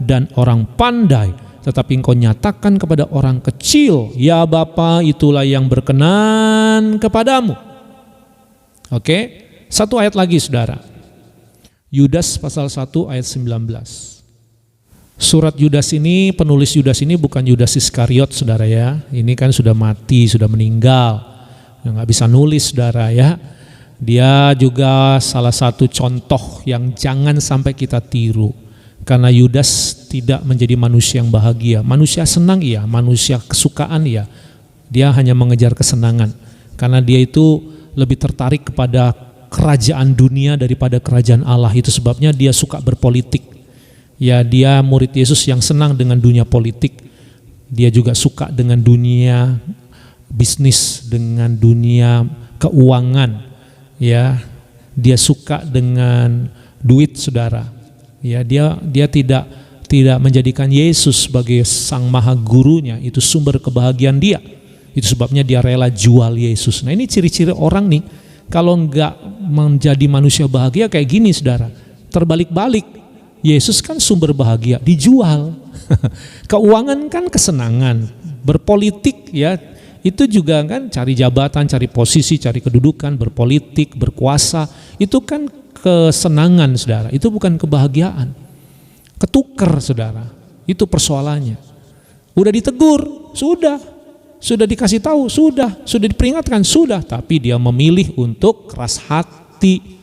dan orang pandai, tetapi Engkau nyatakan kepada orang kecil. Ya Bapa, itulah yang berkenan kepadamu. Oke, satu ayat lagi saudara. Yudas pasal 1 ayat 19. Surat Yudas ini, penulis Yudas ini bukan Yudas Iskariot saudara ya. Ini kan sudah mati, sudah meninggal. Nggak bisa nulis saudara ya. Dia juga salah satu contoh yang jangan sampai kita tiru. Karena Yudas tidak menjadi manusia yang bahagia. Manusia senang iya, manusia kesukaan iya. Dia hanya mengejar kesenangan. Karena dia itu lebih tertarik kepada kerajaan dunia daripada kerajaan Allah. Itu sebabnya dia suka berpolitik. Ya, dia murid Yesus yang senang dengan dunia politik. Dia juga suka dengan dunia bisnis, dengan dunia keuangan. Ya, dia suka dengan duit saudara. Ya, dia tidak menjadikan Yesus sebagai sang maha gurunya, itu sumber kebahagiaan dia. Itu sebabnya dia rela jual Yesus. Nah, ini ciri-ciri orang nih kalau enggak menjadi manusia bahagia kayak gini saudara. Terbalik-balik. Yesus kan sumber bahagia, dijual. Keuangan kan kesenangan, berpolitik ya, itu juga kan cari jabatan, cari posisi, cari kedudukan, berpolitik, berkuasa, itu kan kesenangan saudara, itu bukan kebahagiaan. Ketukar saudara, itu persoalannya. Udah ditegur, sudah dikasih tahu, sudah diperingatkan, sudah, tapi dia memilih untuk keras hati.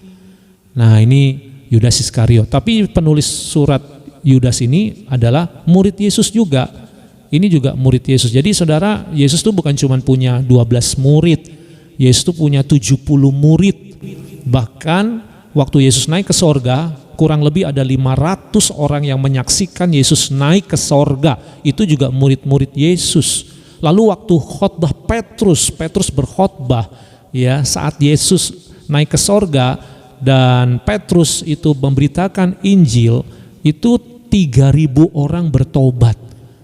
Nah ini Yudas Iskariot, tapi penulis surat Yudas ini adalah murid Yesus juga. Ini juga murid Yesus. Jadi saudara, Yesus tuh bukan cuma punya 12 murid, Yesus tuh punya 70 murid. Bahkan waktu Yesus naik ke sorga, kurang lebih ada 500 orang yang menyaksikan Yesus naik ke sorga. Itu juga murid-murid Yesus. Lalu waktu khotbah Petrus berkhotbah ya saat Yesus naik ke sorga dan Petrus itu memberitakan Injil, itu 3.000 orang bertobat.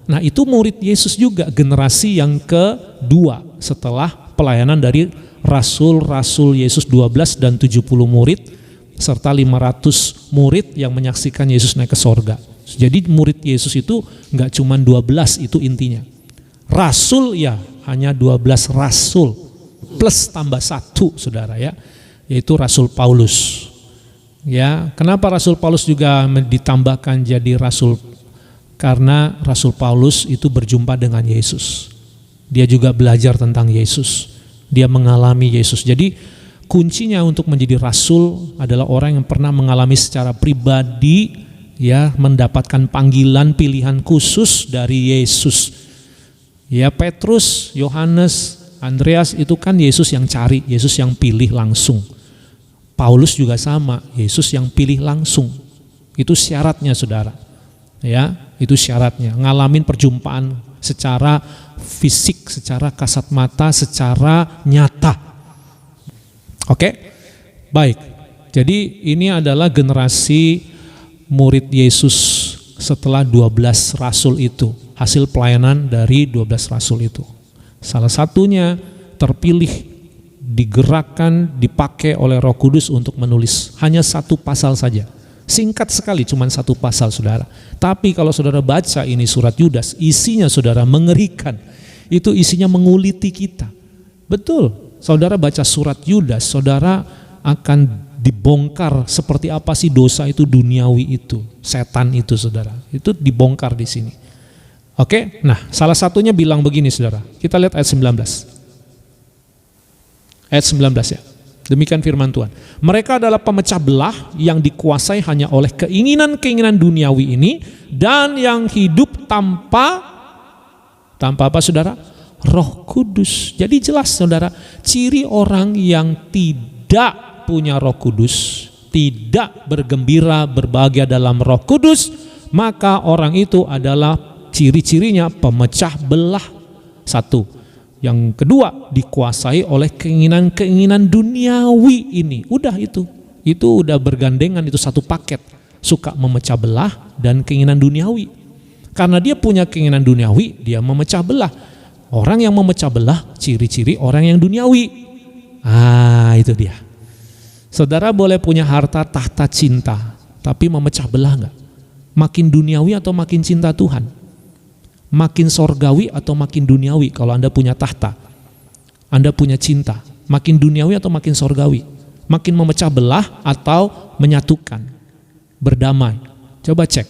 Nah itu murid Yesus juga, generasi yang kedua setelah pelayanan dari rasul-rasul Yesus 12 dan 70 murid serta 500 murid yang menyaksikan Yesus naik ke sorga. Jadi murid Yesus itu enggak cuma 12, itu intinya. Rasul ya hanya 12 rasul plus tambah 1 saudara ya, yaitu Rasul Paulus. Ya, kenapa Rasul Paulus juga ditambahkan jadi rasul? Karena Rasul Paulus itu berjumpa dengan Yesus. Dia juga belajar tentang Yesus. Dia mengalami Yesus. Jadi kuncinya untuk menjadi rasul adalah orang yang pernah mengalami secara pribadi ya, mendapatkan panggilan pilihan khusus dari Yesus. Ya, Petrus, Yohanes, Andreas itu kan Yesus yang cari, Yesus yang pilih langsung. Paulus juga sama, Yesus yang pilih langsung. Itu syaratnya saudara. Ya, itu syaratnya. Ngalamin perjumpaan secara fisik, secara kasat mata, secara nyata. Oke? Baik. Jadi ini adalah generasi murid Yesus setelah 12 rasul itu. Hasil pelayanan dari 12 rasul itu. Salah satunya terpilih, digerakkan, dipakai oleh Roh Kudus untuk menulis hanya 1 pasal saja. Singkat sekali, cuma 1 pasal saudara. Tapi kalau saudara baca ini surat Yudas, isinya saudara mengerikan. Itu isinya menguliti kita. Betul, saudara baca surat Yudas, saudara akan dibongkar seperti apa sih dosa itu duniawi itu, setan itu saudara. Itu dibongkar di sini. Oke, nah salah satunya bilang begini saudara. Kita lihat ayat 19. Ayat 19 ya. Demikian firman Tuhan. Mereka adalah pemecah belah yang dikuasai hanya oleh keinginan-keinginan duniawi ini dan yang hidup tanpa apa saudara? Roh Kudus. Jadi jelas saudara, ciri orang yang tidak punya Roh Kudus, tidak bergembira, berbahagia dalam Roh Kudus, maka orang itu adalah ciri-cirinya pemecah belah. 1. Yang kedua, dikuasai oleh keinginan-keinginan duniawi ini. Udah itu udah bergandengan, itu satu paket. Suka memecah belah dan keinginan duniawi. Karena dia punya keinginan duniawi, dia memecah belah. Orang yang memecah belah, ciri-ciri orang yang duniawi. Itu dia. Saudara boleh punya harta tahta cinta, tapi memecah belah enggak? Makin duniawi atau makin cinta Tuhan? Makin sorgawi atau makin duniawi? Kalau Anda punya tahta, Anda punya cinta, makin duniawi atau makin sorgawi? Makin memecah belah atau menyatukan, berdamai? Coba cek.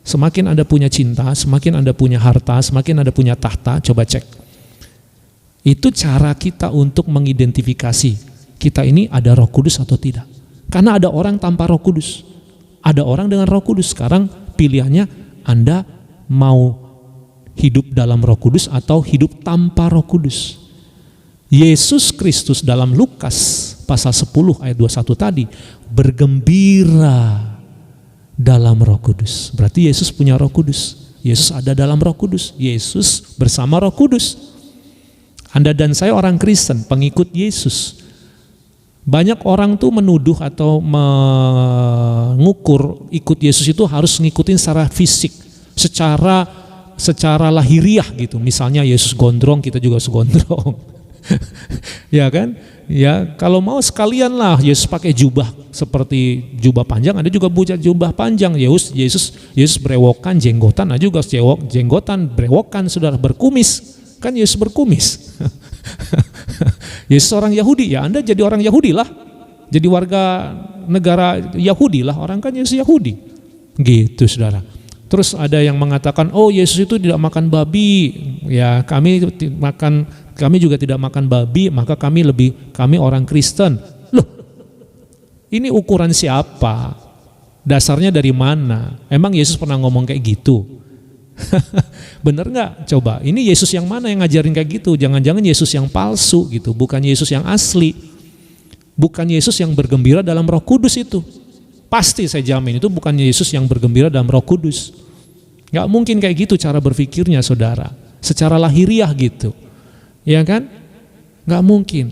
Semakin Anda punya cinta, semakin Anda punya harta, semakin Anda punya tahta, coba cek. Itu cara kita untuk mengidentifikasi kita ini ada Roh Kudus atau tidak. Karena ada orang tanpa Roh Kudus, ada orang dengan Roh Kudus. Sekarang pilihannya Anda mau hidup dalam Roh Kudus atau hidup tanpa Roh Kudus. Yesus Kristus dalam Lukas pasal 10 ayat 21 tadi bergembira dalam Roh Kudus. Berarti Yesus punya Roh Kudus. Yesus ada dalam Roh Kudus. Yesus bersama Roh Kudus. Anda dan saya orang Kristen, pengikut Yesus. Banyak orang tuh menuduh atau mengukur ikut Yesus itu harus ngikutin secara fisik, secara lahiriah gitu. Misalnya Yesus gondrong, kita juga harus gondrong. Ya kan? Ya, kalau mau sekalian lah Yesus pakai jubah seperti jubah panjang, ada juga jubah panjang. Yesus berewokan jenggotan, ada juga jenggotan berewokan, saudara, berkumis. Kan Yesus berkumis. Yesus orang Yahudi, ya Anda jadi orang Yahudi lah. Jadi warga negara Yahudi lah, orang kan Yesus Yahudi. Gitu, saudara. Terus ada yang mengatakan, oh Yesus itu tidak makan babi. Ya, kami juga tidak makan babi, maka kami orang Kristen. Loh, ini ukuran siapa? Dasarnya dari mana? Emang Yesus pernah ngomong kayak gitu? Bener nggak? Coba, ini Yesus yang mana yang ngajarin kayak gitu? Jangan-jangan Yesus yang palsu gitu, bukan Yesus yang asli. Bukan Yesus yang bergembira dalam Roh Kudus itu. Pasti saya jamin itu bukan Yesus yang bergembira dalam Roh Kudus. Nggak mungkin kayak gitu cara berpikirnya, saudara. Secara lahiriah gitu. Ya kan? Nggak mungkin.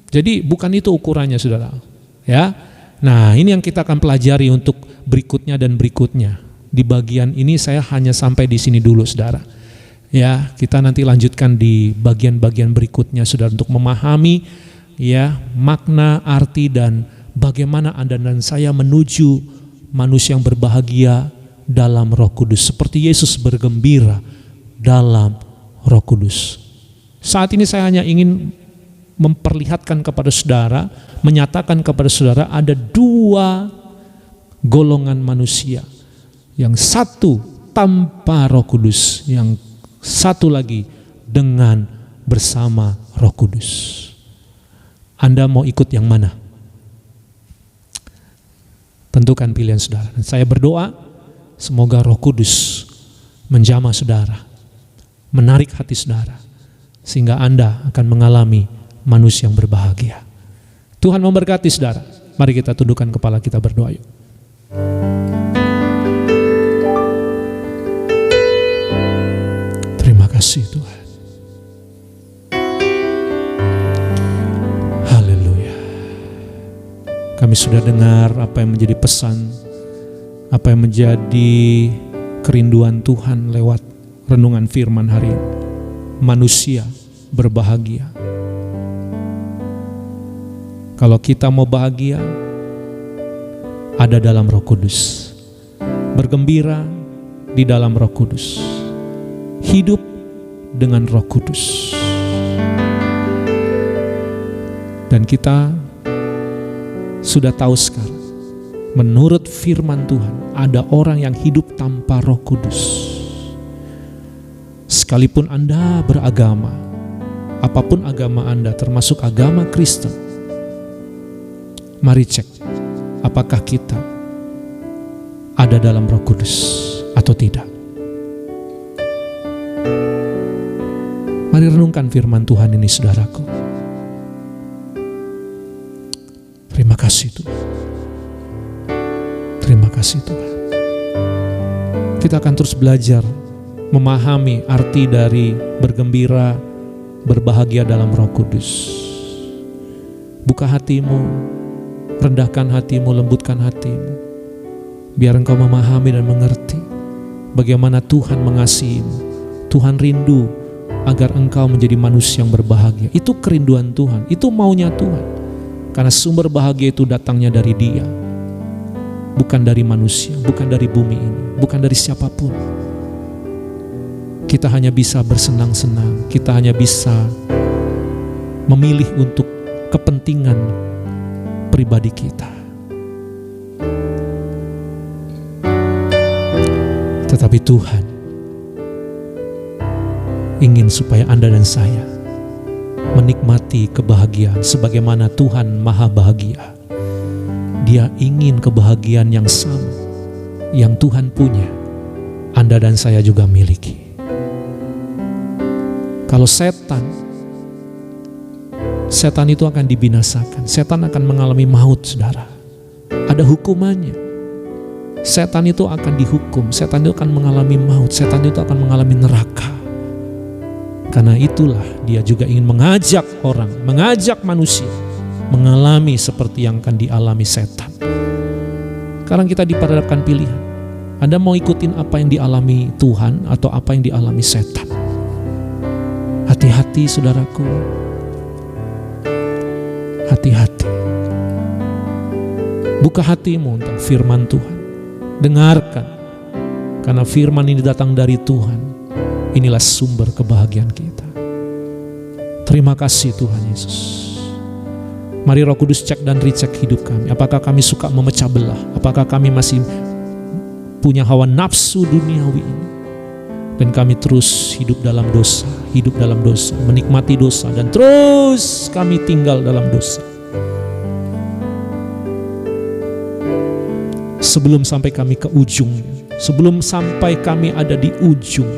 Jadi bukan itu ukurannya, saudara. Ya. Nah, ini yang kita akan pelajari untuk berikutnya dan berikutnya. Di bagian ini saya hanya sampai di sini dulu, saudara. Ya, kita nanti lanjutkan di bagian-bagian berikutnya, saudara, untuk memahami ya makna, arti, dan bagaimana Anda dan saya menuju manusia yang berbahagia dalam Roh Kudus, seperti Yesus bergembira dalam Roh Kudus. Saat ini saya hanya ingin memperlihatkan kepada saudara, menyatakan kepada saudara ada dua golongan manusia. Yang satu tanpa Roh Kudus, yang satu lagi dengan bersama Roh Kudus. Anda mau ikut yang mana? Tentukan pilihan saudara. Dan saya berdoa semoga Roh Kudus menjamah saudara, menarik hati saudara, sehingga Anda akan mengalami manusia yang berbahagia. Tuhan memberkati saudara. Mari kita tundukkan kepala, kita berdoa yuk. Terima kasih Tuhan. Kami sudah dengar apa yang menjadi pesan, apa yang menjadi kerinduan Tuhan lewat renungan firman hari ini. Manusia berbahagia. Kalau kita mau bahagia, ada dalam Roh Kudus. Bergembira di dalam Roh Kudus. Hidup dengan Roh Kudus. Dan kita sudah tahu sekarang, menurut firman Tuhan, ada orang yang hidup tanpa Roh Kudus. Sekalipun Anda beragama, apapun agama Anda, termasuk agama Kristen, mari cek apakah kita ada dalam Roh Kudus atau tidak. Mari renungkan firman Tuhan ini, saudaraku. Terima kasih Tuhan. Terima kasih Tuhan. Kita akan terus belajar memahami arti dari bergembira, berbahagia dalam Roh Kudus. Buka hatimu, rendahkan hatimu, lembutkan hatimu. Biar engkau memahami dan mengerti bagaimana Tuhan mengasihimu. Tuhan rindu agar engkau menjadi manusia yang berbahagia. Itu kerinduan Tuhan, itu maunya Tuhan. Karena sumber bahagia itu datangnya dari Dia, bukan dari manusia, bukan dari bumi ini, bukan dari siapapun. Kita hanya bisa bersenang-senang, kita hanya bisa memilih untuk kepentingan pribadi kita. Tetapi Tuhan ingin supaya Anda dan saya menikmati kebahagiaan sebagaimana Tuhan Maha Bahagia. Dia ingin kebahagiaan yang sama yang Tuhan punya, Anda dan saya juga miliki. Kalau setan itu akan dibinasakan, setan akan mengalami maut, saudara. Ada hukumannya. Setan itu akan dihukum, setan itu akan mengalami maut, setan itu akan mengalami neraka. Karena itulah dia juga ingin mengajak orang, mengajak manusia mengalami seperti yang akan dialami setan. Sekarang kita diperhadapkan pilihan. Anda mau ikutin apa yang dialami Tuhan atau apa yang dialami setan? Hati-hati saudaraku, Buka hatimu tentang firman Tuhan. Dengarkan. Karena firman ini datang dari Tuhan. Inilah sumber kebahagiaan kita. Terima kasih Tuhan Yesus. Mari Roh Kudus cek dan recheck hidup kami. Apakah kami suka memecah belah? Apakah kami masih punya hawa nafsu duniawi ini? Dan kami terus hidup dalam dosa, menikmati dosa, dan terus kami tinggal dalam dosa. Sebelum sampai kami ke ujungnya, sebelum sampai kami ada di ujung,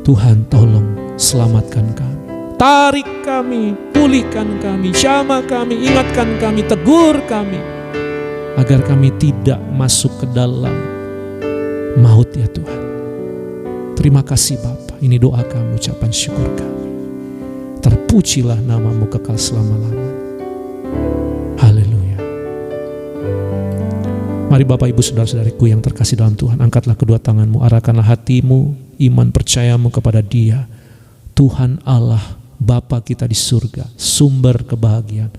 Tuhan tolong selamatkan kami. Tarik kami, pulihkan kami, jamah kami, ingatkan kami, tegur kami, agar kami tidak masuk ke dalam maut ya Tuhan. Terima kasih Bapa. Ini doa kami, ucapan syukur kami. Terpujilah namamu kekal selama-lamanya. Haleluya. Mari Bapak Ibu Saudara-saudariku yang terkasih dalam Tuhan, angkatlah kedua tanganmu, arahkanlah hatimu, iman percayamu kepada Dia, Tuhan Allah, Bapa kita di surga, sumber kebahagiaan,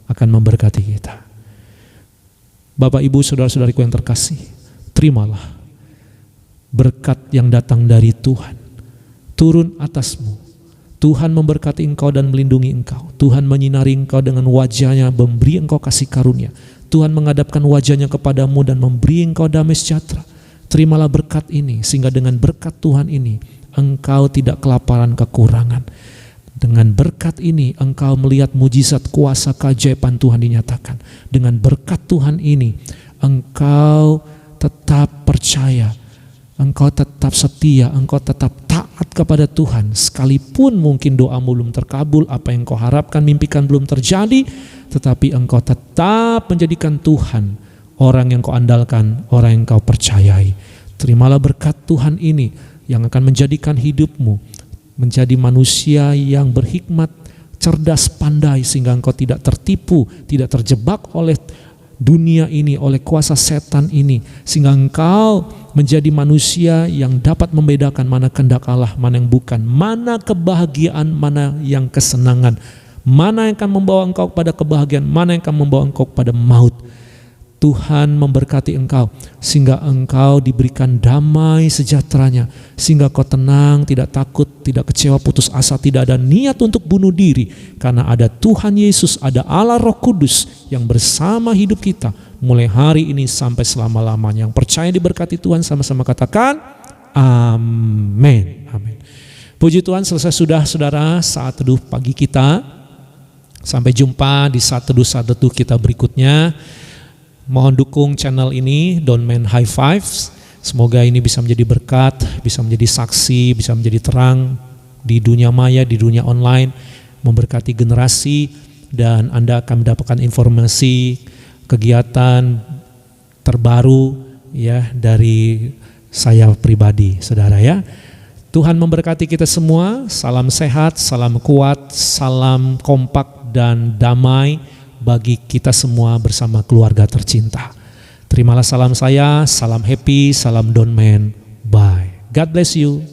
akan memberkati kita. Bapak Ibu Saudara-saudariku yang terkasih, terimalah berkat yang datang dari Tuhan turun atasmu. Tuhan memberkati engkau dan melindungi engkau. Tuhan menyinari engkau dengan wajahnya, memberi engkau kasih karunia. Tuhan menghadapkan wajahnya kepadamu dan memberi engkau damai sejahtera. Terimalah berkat ini, sehingga dengan berkat Tuhan ini engkau tidak kelaparan kekurangan. Dengan berkat ini engkau melihat mujizat kuasa keajaiban Tuhan dinyatakan. Dengan berkat Tuhan ini engkau tetap percaya, engkau tetap setia, engkau tetap taat kepada Tuhan. Sekalipun mungkin doamu belum terkabul, apa yang kau harapkan, mimpikan belum terjadi, tetapi engkau tetap menjadikan Tuhan orang yang kau andalkan, orang yang kau percayai. Terimalah berkat Tuhan ini yang akan menjadikan hidupmu menjadi manusia yang berhikmat, cerdas, pandai, sehingga engkau tidak tertipu, tidak terjebak oleh dunia ini, oleh kuasa setan ini, sehingga engkau menjadi manusia yang dapat membedakan mana kehendak Allah, mana yang bukan, mana kebahagiaan, mana yang kesenangan, mana yang akan membawa engkau kepada kebahagiaan, mana yang akan membawa engkau kepada maut. Tuhan memberkati engkau sehingga engkau diberikan damai sejahteranya, sehingga kau tenang, tidak takut, tidak kecewa, putus asa, tidak ada niat untuk bunuh diri, karena ada Tuhan Yesus, ada Allah Roh Kudus yang bersama hidup kita mulai hari ini sampai selama-lamanya. Yang percaya diberkati Tuhan sama-sama katakan amin. Amin. Puji Tuhan, selesai sudah saudara saat teduh pagi kita. Sampai jumpa di saat teduh kita berikutnya. Mohon dukung channel ini, Don't Man High Fives. Semoga ini bisa menjadi berkat, bisa menjadi saksi, bisa menjadi terang di dunia maya, di dunia online, memberkati generasi, dan Anda akan mendapatkan informasi kegiatan terbaru ya dari saya pribadi, saudara ya. Tuhan memberkati kita semua. Salam sehat, salam kuat, salam kompak dan damai bagi kita semua bersama keluarga tercinta. Terimalah salam saya, salam happy, salam Don't Man. Bye. God bless you.